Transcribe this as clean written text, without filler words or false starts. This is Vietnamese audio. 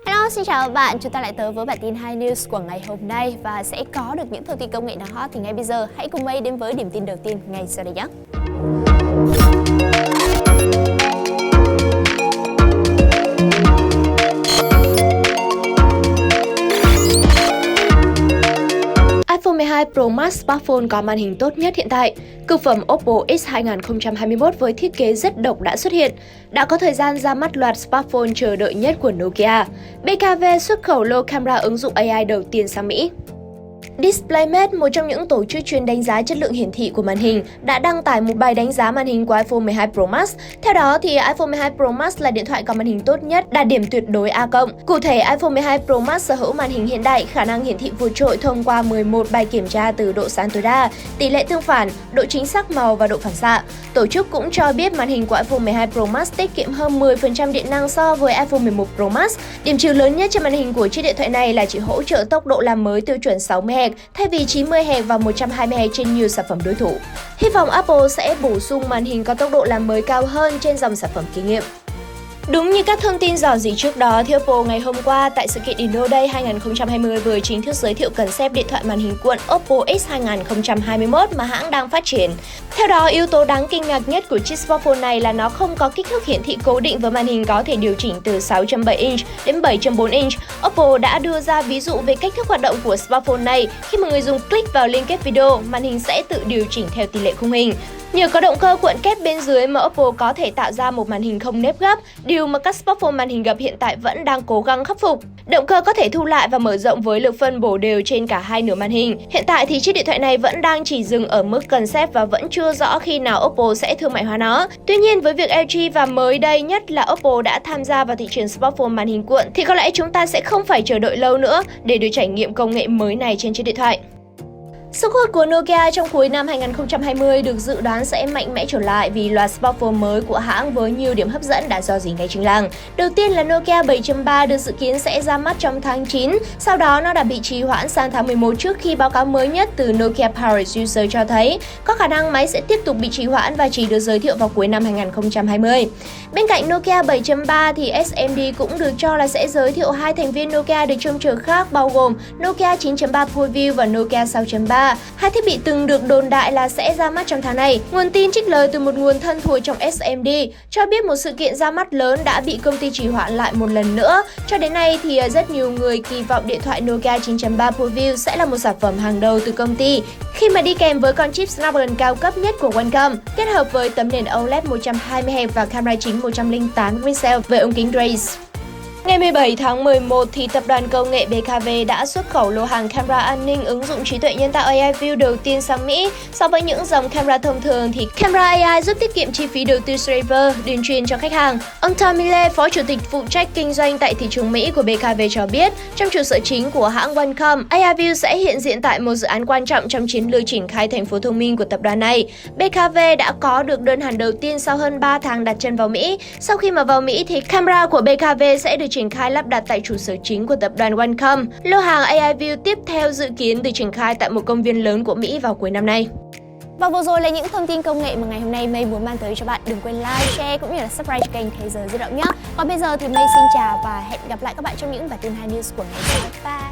Hello, xin chào các bạn, chúng ta lại tới với bản tin Hinews của ngày hôm nay và sẽ có được những thông tin công nghệ nào hot thì ngay bây giờ hãy cùng Mây đến với điểm tin đầu tiên ngay sau đây nhé. iPhone 12 Pro Max smartphone có màn hình tốt nhất hiện tại. Cực phẩm OPPO X 2021 với thiết kế rất độc đã xuất hiện. Đã có thời gian ra mắt loạt smartphone chờ đợi nhất của Nokia. Bkav xuất khẩu lô camera ứng dụng AI đầu tiên sang Mỹ. DisplayMate, một trong những tổ chức chuyên đánh giá chất lượng hiển thị của màn hình, đã đăng tải một bài đánh giá màn hình của iPhone 12 Pro Max. Theo đó, thì iPhone 12 Pro Max là điện thoại có màn hình tốt nhất, đạt điểm tuyệt đối A+. Cụ thể, iPhone 12 Pro Max sở hữu màn hình hiện đại, khả năng hiển thị vượt trội thông qua 11 bài kiểm tra từ độ sáng tối đa, tỷ lệ tương phản, độ chính xác màu và độ phản xạ. Tổ chức cũng cho biết màn hình của iPhone 12 Pro Max tiết kiệm hơn 10% điện năng so với iPhone 11 Pro Max. Điểm trừ lớn nhất trên màn hình của chiếc điện thoại này là chỉ hỗ trợ tốc độ làm mới tiêu chuẩn 60Hz thay vì 90Hz và 120Hz trên nhiều sản phẩm đối thủ. Hy vọng Apple sẽ bổ sung màn hình có tốc độ làm mới cao hơn trên dòng sản phẩm kinh nghiệm. Đúng như các thông tin rò rỉ trước đó, thì Oppo ngày hôm qua tại sự kiện Inno Day 2020 vừa chính thức giới thiệu concept điện thoại màn hình cuộn OPPO X 2021 mà hãng đang phát triển. Theo đó, yếu tố đáng kinh ngạc nhất của chiếc smartphone này là nó không có kích thước hiển thị cố định và màn hình có thể điều chỉnh từ 6.7 inch đến 7.4 inch. Oppo đã đưa ra ví dụ về cách thức hoạt động của smartphone này. Khi mà người dùng click vào liên kết video, màn hình sẽ tự điều chỉnh theo tỷ lệ khung hình. Nhờ có động cơ cuộn kép bên dưới mà Oppo có thể tạo ra một màn hình không nếp gấp, điều mà các smartphone màn hình gập hiện tại vẫn đang cố gắng khắc phục. Động cơ có thể thu lại và mở rộng với lực phân bổ đều trên cả hai nửa màn hình. Hiện tại thì chiếc điện thoại này vẫn đang chỉ dừng ở mức concept và vẫn chưa rõ khi nào Oppo sẽ thương mại hóa nó. Tuy nhiên, với việc LG và mới đây nhất là Oppo đã tham gia vào thị trường smartphone màn hình cuộn thì có lẽ chúng ta sẽ không phải chờ đợi lâu nữa để được trải nghiệm công nghệ mới này trên chiếc điện thoại. Sức hút của Nokia trong cuối năm 2020 được dự đoán sẽ mạnh mẽ trở lại vì loạt smartphone mới của hãng với nhiều điểm hấp dẫn đã rò rỉ ngay trên làng. Đầu tiên là Nokia 7.3 được dự kiến sẽ ra mắt trong tháng 9, sau đó nó đã bị trì hoãn sang tháng 11 trước khi báo cáo mới nhất từ Nokia Power User cho thấy có khả năng máy sẽ tiếp tục bị trì hoãn và chỉ được giới thiệu vào cuối năm 2020. Bên cạnh Nokia 7.3 thì SMD cũng được cho là sẽ giới thiệu hai thành viên Nokia được trông chờ khác bao gồm Nokia 9.3 ProView và Nokia 6.3. Hai thiết bị từng được đồn đại là sẽ ra mắt trong tháng này. Nguồn tin trích lời từ một nguồn thân thuộc trong SMD cho biết một sự kiện ra mắt lớn đã bị công ty trì hoãn lại một lần nữa. Cho đến nay thì rất nhiều người kỳ vọng điện thoại Nokia 9.3 ProView sẽ là một sản phẩm hàng đầu từ công ty khi mà đi kèm với con chip Snapdragon cao cấp nhất của Qualcomm, kết hợp với tấm nền OLED 120Hz và camera chính 108 pixel với ống kính Race. Ngày 17 tháng 11 thì tập đoàn công nghệ Bkav đã xuất khẩu lô hàng camera an ninh ứng dụng trí tuệ nhân tạo AI View đầu tiên sang Mỹ. So với những dòng camera thông thường thì camera AI giúp tiết kiệm chi phí đầu tư server, tuyên truyền cho khách hàng. Ông Tom Miller, phó chủ tịch phụ trách kinh doanh tại thị trường Mỹ của Bkav cho biết, trong trụ sở chính của hãng Qualcomm, AI View sẽ hiện diện tại một dự án quan trọng trong chiến lược triển khai thành phố thông minh của tập đoàn này. Bkav đã có được đơn hàng đầu tiên sau hơn 3 tháng đặt chân vào Mỹ. Sau khi mà vào Mỹ thì camera của Bkav sẽ được triển khai lắp đặt tại trụ sở chính của tập đoàn Qualcomm. Lô hàng AI View tiếp theo dự kiến được triển khai tại một công viên lớn của Mỹ vào cuối năm nay. Và vừa rồi là những thông tin công nghệ mà ngày hôm nay Mây muốn mang tới cho bạn. Đừng quên like, share cũng như là subscribe cho kênh Thế giới di động nhé. Còn bây giờ thì Mây xin chào và hẹn gặp lại các bạn trong những bản tin Hinews của ngày sau. Bye!